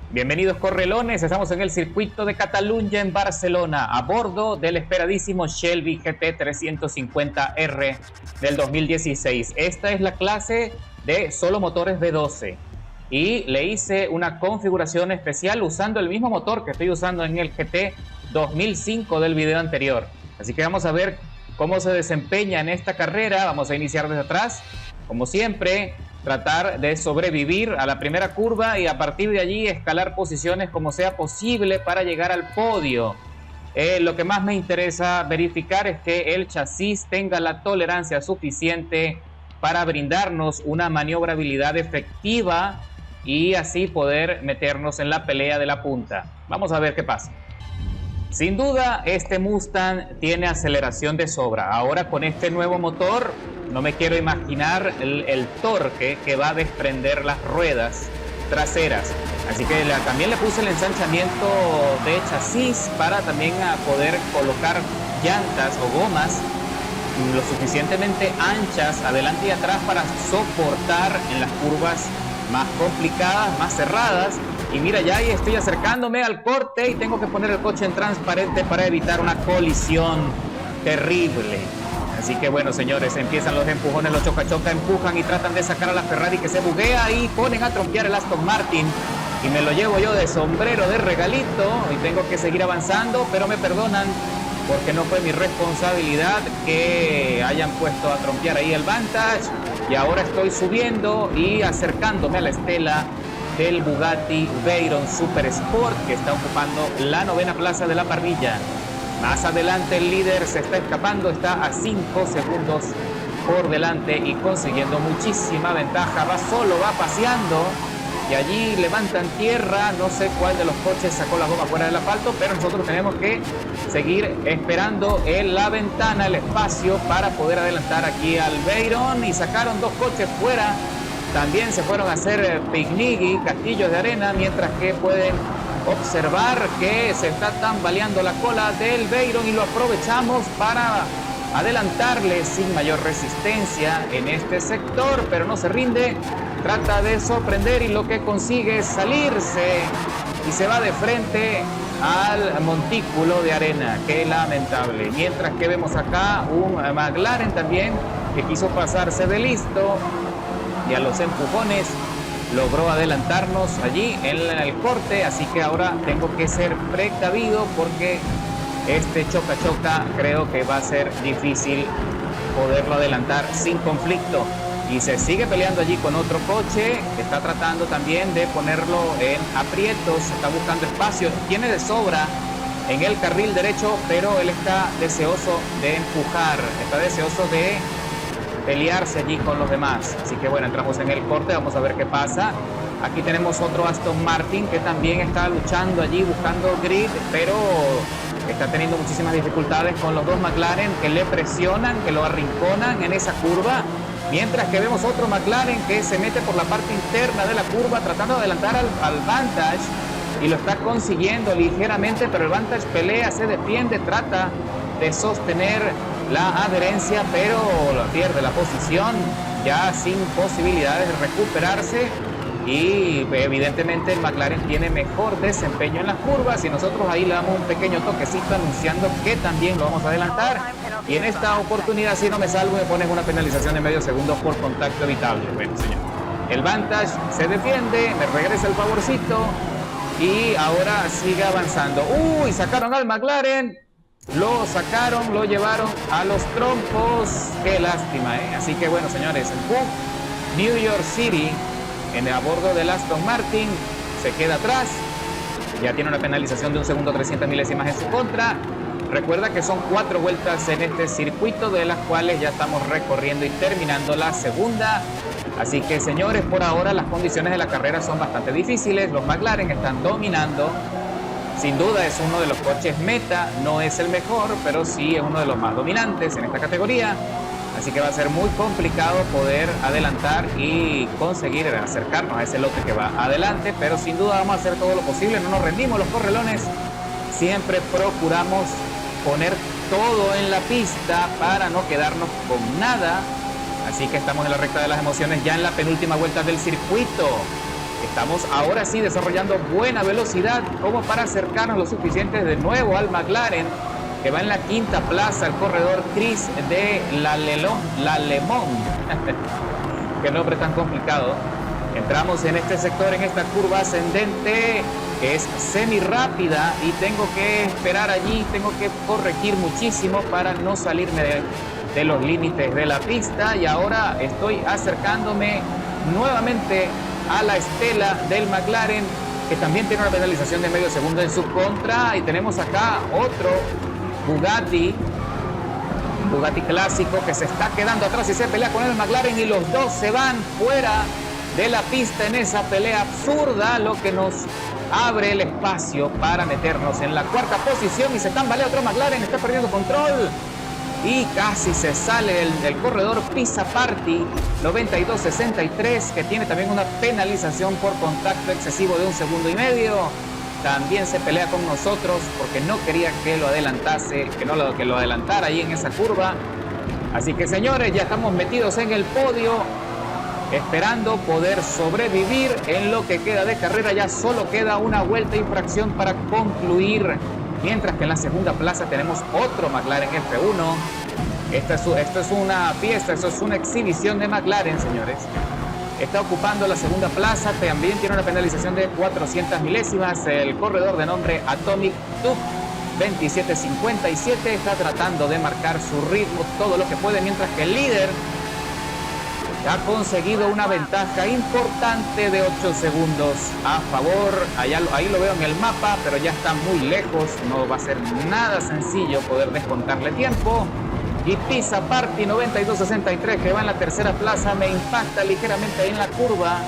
Bienvenidos correlones, estamos en el circuito de Cataluña en Barcelona, a bordo del esperadísimo Shelby GT 350R del 2016. Esta es la clase de solo motores V12 y le hice una configuración especial usando el mismo motor que estoy usando en el GT 2005 del video anterior. Así que vamos a ver cómo se desempeña en esta carrera. Vamos a iniciar desde atrás, como siempre. Tratar de sobrevivir a la primera curva y a partir de allí escalar posiciones como sea posible para llegar al podio. Lo que más me interesa verificar es que el chasis tenga la tolerancia suficiente para brindarnos una maniobrabilidad efectiva y así poder meternos en la pelea de la punta. Vamos a ver qué pasa. Sin duda, este Mustang tiene aceleración de sobra. Ahora con este nuevo motor, no me quiero imaginar el torque que va a desprender las ruedas traseras. Así que también le puse el ensanchamiento de chasis para también poder colocar llantas o gomas lo suficientemente anchas adelante y atrás para soportar en las curvas más complicadas, más cerradas. Y mira, ya ahí estoy acercándome al corte y tengo que poner el coche en transparente para evitar una colisión terrible. Así que bueno, señores, empiezan los empujones, los choca-choca, empujan y tratan de sacar a la Ferrari que se buguea y ponen a trompear el Aston Martin. Y me lo llevo yo de sombrero de regalito y tengo que seguir avanzando, pero me perdonan porque no fue mi responsabilidad que hayan puesto a trompear ahí el Vantage. Y ahora estoy subiendo y acercándome a la estela del Bugatti Veyron Super Sport, que está ocupando la 9ª plaza de la parrilla. Más adelante el líder se está escapando, está a 5 segundos por delante y consiguiendo muchísima ventaja. Va solo, va paseando y allí levantan tierra. No sé cuál de los coches sacó la goma fuera del asfalto, pero nosotros tenemos que seguir esperando en la ventana, el espacio para poder adelantar aquí al Veyron. Y sacaron 2 coches fuera. También se fueron a hacer picnic y castillos de arena, mientras que pueden observar que se está tambaleando la cola del Veyron y lo aprovechamos para adelantarle sin mayor resistencia en este sector, pero no se rinde, trata de sorprender y lo que consigue es salirse y se va de frente al montículo de arena. Qué lamentable. Mientras que vemos acá un McLaren también que quiso pasarse de listo y a los empujones logró adelantarnos allí en el corte, así que ahora tengo que ser precavido porque este choca-choca creo que va a ser difícil poderlo adelantar sin conflicto. Y se sigue peleando allí con otro coche, está tratando también de ponerlo en aprietos, está buscando espacio, tiene de sobra en el carril derecho, pero él está deseoso de empujar, está deseoso de pelearse allí con los demás. Así que bueno, entramos en el corte, vamos a ver qué pasa. Aquí tenemos otro Aston Martin que también está luchando allí, buscando grid, pero está teniendo muchísimas dificultades con los 2 McLaren que le presionan, que lo arrinconan en esa curva. Mientras que vemos otro McLaren que se mete por la parte interna de la curva tratando de adelantar al Vantage y lo está consiguiendo ligeramente, pero el Vantage pelea, se defiende, trata de sostener la adherencia, pero pierde la posición ya sin posibilidades de recuperarse. Y evidentemente el McLaren tiene mejor desempeño en las curvas y nosotros ahí le damos un pequeño toquecito anunciando que también lo vamos a adelantar. Y en esta oportunidad, si no me salgo, me ponen una penalización de medio segundo por contacto evitable. Bueno, señor, el Vantage se defiende, me regresa el favorcito y ahora sigue avanzando. Uy, sacaron al McLaren. Lo sacaron, lo llevaron a los trompos. Qué lástima, ¿eh? Así que bueno, señores, el Bug New York City a bordo del Aston Martin se queda atrás. Ya tiene una penalización de 1 segundo 300 milésimas en su contra. Recuerda que son 4 vueltas en este circuito, de las cuales ya estamos recorriendo y terminando la segunda. Así que, señores, por ahora las condiciones de la carrera son bastante difíciles. Los McLaren están dominando. Sin duda es uno de los coches meta, no es el mejor, pero sí es uno de los más dominantes en esta categoría. Así que va a ser muy complicado poder adelantar y conseguir acercarnos a ese lote que va adelante, pero sin duda vamos a hacer todo lo posible, no nos rendimos los correlones, siempre procuramos poner todo en la pista para no quedarnos con nada. Así que estamos en la recta de las emociones, ya en la penúltima vuelta del circuito. Estamos ahora sí desarrollando buena velocidad como para acercarnos lo suficiente de nuevo al McLaren, que va en la quinta plaza, el corredor Chris de Lallemont. Qué nombre tan complicado. Entramos en este sector, en esta curva ascendente, que es semi rápida, y tengo que esperar allí, tengo que corregir muchísimo para no salirme de los límites de la pista. Y ahora estoy acercándome nuevamente a la estela del McLaren, que también tiene una penalización de medio segundo en su contra. Y tenemos acá otro Bugatti clásico que se está quedando atrás y se pelea con el McLaren, y los dos se van fuera de la pista en esa pelea absurda, lo que nos abre el espacio para meternos en la cuarta posición. Y se tambalea otro McLaren, está perdiendo control y casi se sale del corredor Pisaparty 92.63, que tiene también una penalización por contacto excesivo de 1,5 segundos. También se pelea con nosotros porque no quería que lo adelantase, que lo adelantara ahí en esa curva. Así que, señores, ya estamos metidos en el podio, esperando poder sobrevivir en lo que queda de carrera. Ya solo queda una vuelta y fracción para concluir, mientras que en la segunda plaza tenemos otro McLaren F1. Esto es una fiesta, esto es una exhibición de McLaren, señores. Está ocupando la segunda plaza, también tiene una penalización de 400 milésimas. El corredor de nombre Atomic Tube 27.57 está tratando de marcar su ritmo todo lo que puede, mientras que el líder ha conseguido una ventaja importante de 8 segundos a favor. Ahí lo veo en el mapa, pero ya está muy lejos, no va a ser nada sencillo poder descontarle tiempo. Y Pisaparty 92.63, que va en la tercera plaza, me impacta ligeramente ahí en la curva.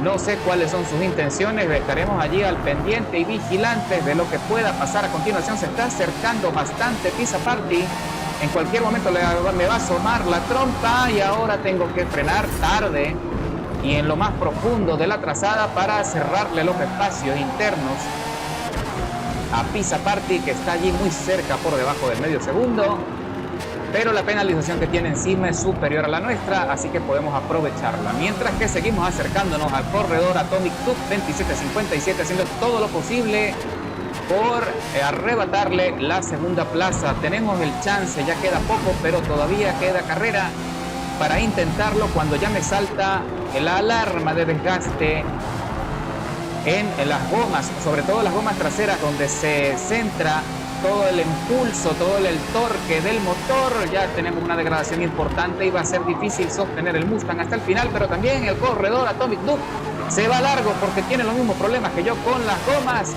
No sé cuáles son sus intenciones, estaremos allí al pendiente y vigilantes de lo que pueda pasar a continuación. Se está acercando bastante Pisaparty, en cualquier momento me va a asomar la trompa, y ahora tengo que frenar tarde y en lo más profundo de la trazada para cerrarle los espacios internos a Pisaparty, que está allí muy cerca por debajo del medio segundo. Pero la penalización que tiene encima es superior a la nuestra, así que podemos aprovecharla. Mientras que seguimos acercándonos al corredor Atomic Tube 27.57, haciendo todo lo posible por arrebatarle la segunda plaza. Tenemos el chance, ya queda poco, pero todavía queda carrera para intentarlo, cuando ya me salta la alarma de desgaste en las gomas, sobre todo las gomas traseras, donde se centra todo el impulso, todo el torque del motor. Ya tenemos una degradación importante y va a ser difícil sostener el Mustang hasta el final. Pero también el corredor Atomic Duke se va largo porque tiene los mismos problemas que yo con las gomas.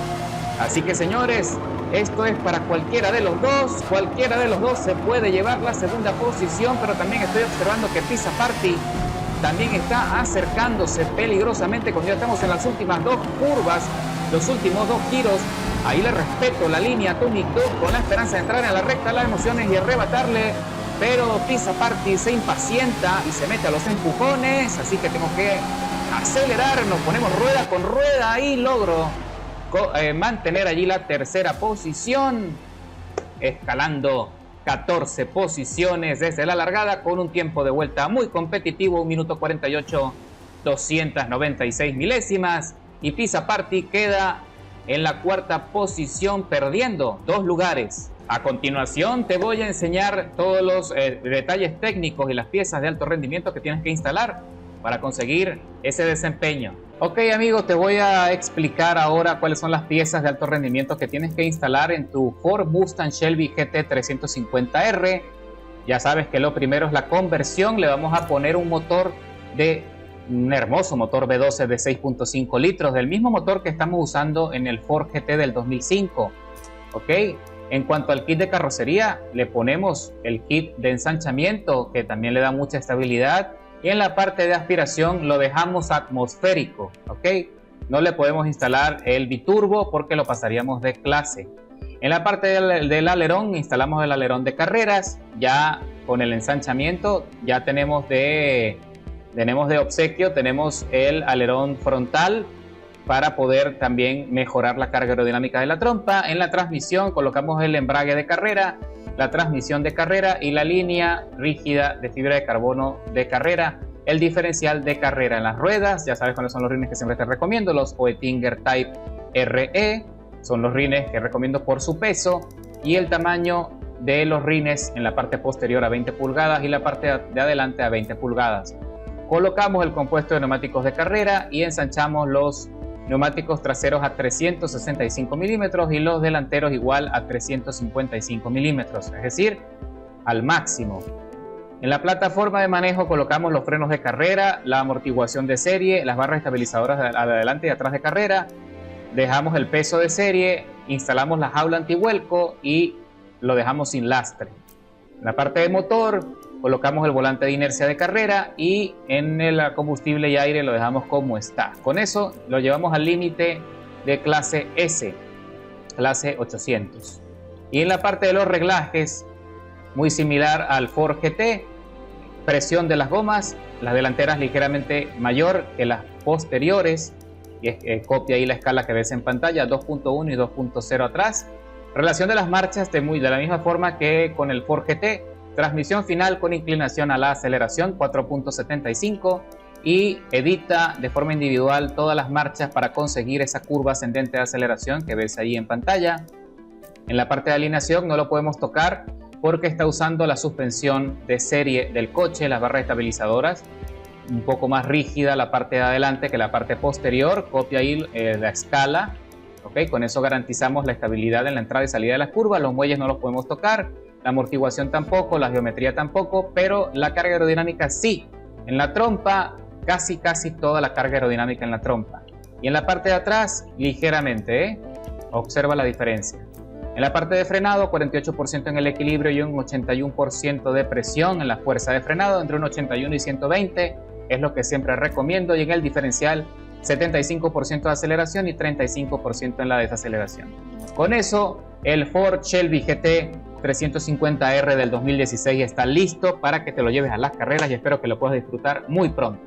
Así que, señores, esto es para cualquiera de los dos. Cualquiera de los dos se puede llevar la segunda posición, pero también estoy observando que Pisaparty también está acercándose peligrosamente cuando ya estamos en las últimas dos curvas, los últimos dos giros. Ahí le respeto la línea Atomic Duke con la esperanza de entrar en la recta de las emociones y arrebatarle, pero Pisaparty se impacienta y se mete a los empujones, así que tengo que acelerar, nos ponemos rueda con rueda y logro mantener allí la tercera posición, escalando 14 posiciones desde la largada con un tiempo de vuelta muy competitivo, 1 minuto 48, 296 milésimas, y Pisaparty queda en la cuarta posición, perdiendo 2 lugares. A continuación te voy a enseñar todos los detalles técnicos y las piezas de alto rendimiento que tienes que instalar para conseguir ese desempeño. Ok, amigos, te voy a explicar ahora cuáles son las piezas de alto rendimiento que tienes que instalar en tu Ford Mustang Shelby GT 350R. Ya sabes que lo primero es la conversión. Le vamos a poner un hermoso motor V12 de 6.5 litros, del mismo motor que estamos usando en el Ford GT del 2005. Ok, en cuanto al kit de carrocería, le ponemos el kit de ensanchamiento, que también le da mucha estabilidad, y en la parte de aspiración lo dejamos atmosférico. Ok, no le podemos instalar el biturbo porque lo pasaríamos de clase. En la parte del alerón instalamos el alerón de carreras. Ya con el ensanchamiento ya tenemos de obsequio, tenemos el alerón frontal para poder también mejorar la carga aerodinámica de la trompa. En la transmisión colocamos el embrague de carrera, la transmisión de carrera y la línea rígida de fibra de carbono de carrera. el diferencial de carrera en las ruedas. Ya sabes cuáles son los rines que siempre te recomiendo, los Oettinger Type RE, son los rines que recomiendo por su peso, y el tamaño de los rines en la parte posterior a 20 pulgadas y la parte de adelante a 20 pulgadas. Colocamos el compuesto de neumáticos de carrera y ensanchamos los neumáticos traseros a 365 milímetros y los delanteros igual a 355 milímetros, es decir, al máximo. En la plataforma de manejo colocamos los frenos de carrera, la amortiguación de serie, las barras estabilizadoras de adelante y atrás de carrera, dejamos el peso de serie, instalamos la jaula antivuelco y lo dejamos sin lastre. En la parte de motor colocamos el volante de inercia de carrera y en el combustible y aire lo dejamos como está. Con eso lo llevamos al límite de clase S, clase 800. Y en la parte de los reglajes, muy similar al Ford GT, presión de las gomas, las delanteras ligeramente mayor que las posteriores, y copia ahí la escala que ves en pantalla, 2.1 y 2.0 atrás. Relación de las marchas de la misma forma que con el Ford GT, transmisión final con inclinación a la aceleración 4.75 y edita de forma individual todas las marchas para conseguir esa curva ascendente de aceleración que ves ahí en pantalla. En la parte de alineación no lo podemos tocar porque está usando la suspensión de serie del coche, las barras estabilizadoras, un poco más rígida la parte de adelante que la parte posterior, copia ahí la escala, ¿okay? Con eso garantizamos la estabilidad en la entrada y salida de las curvas. Los muelles no los podemos tocar, la amortiguación tampoco, la geometría tampoco, pero la carga aerodinámica sí. En la trompa, casi toda la carga aerodinámica en la trompa. Y en la parte de atrás, ligeramente, observa la diferencia. En la parte de frenado, 48% en el equilibrio y un 81% de presión en la fuerza de frenado, entre un 81 y 120 es lo que siempre recomiendo. Y en el diferencial, 75% de aceleración y 35% en la desaceleración. Con eso, el Ford Shelby GT 350R del 2016 está listo para que te lo lleves a las carreras y espero que lo puedas disfrutar muy pronto.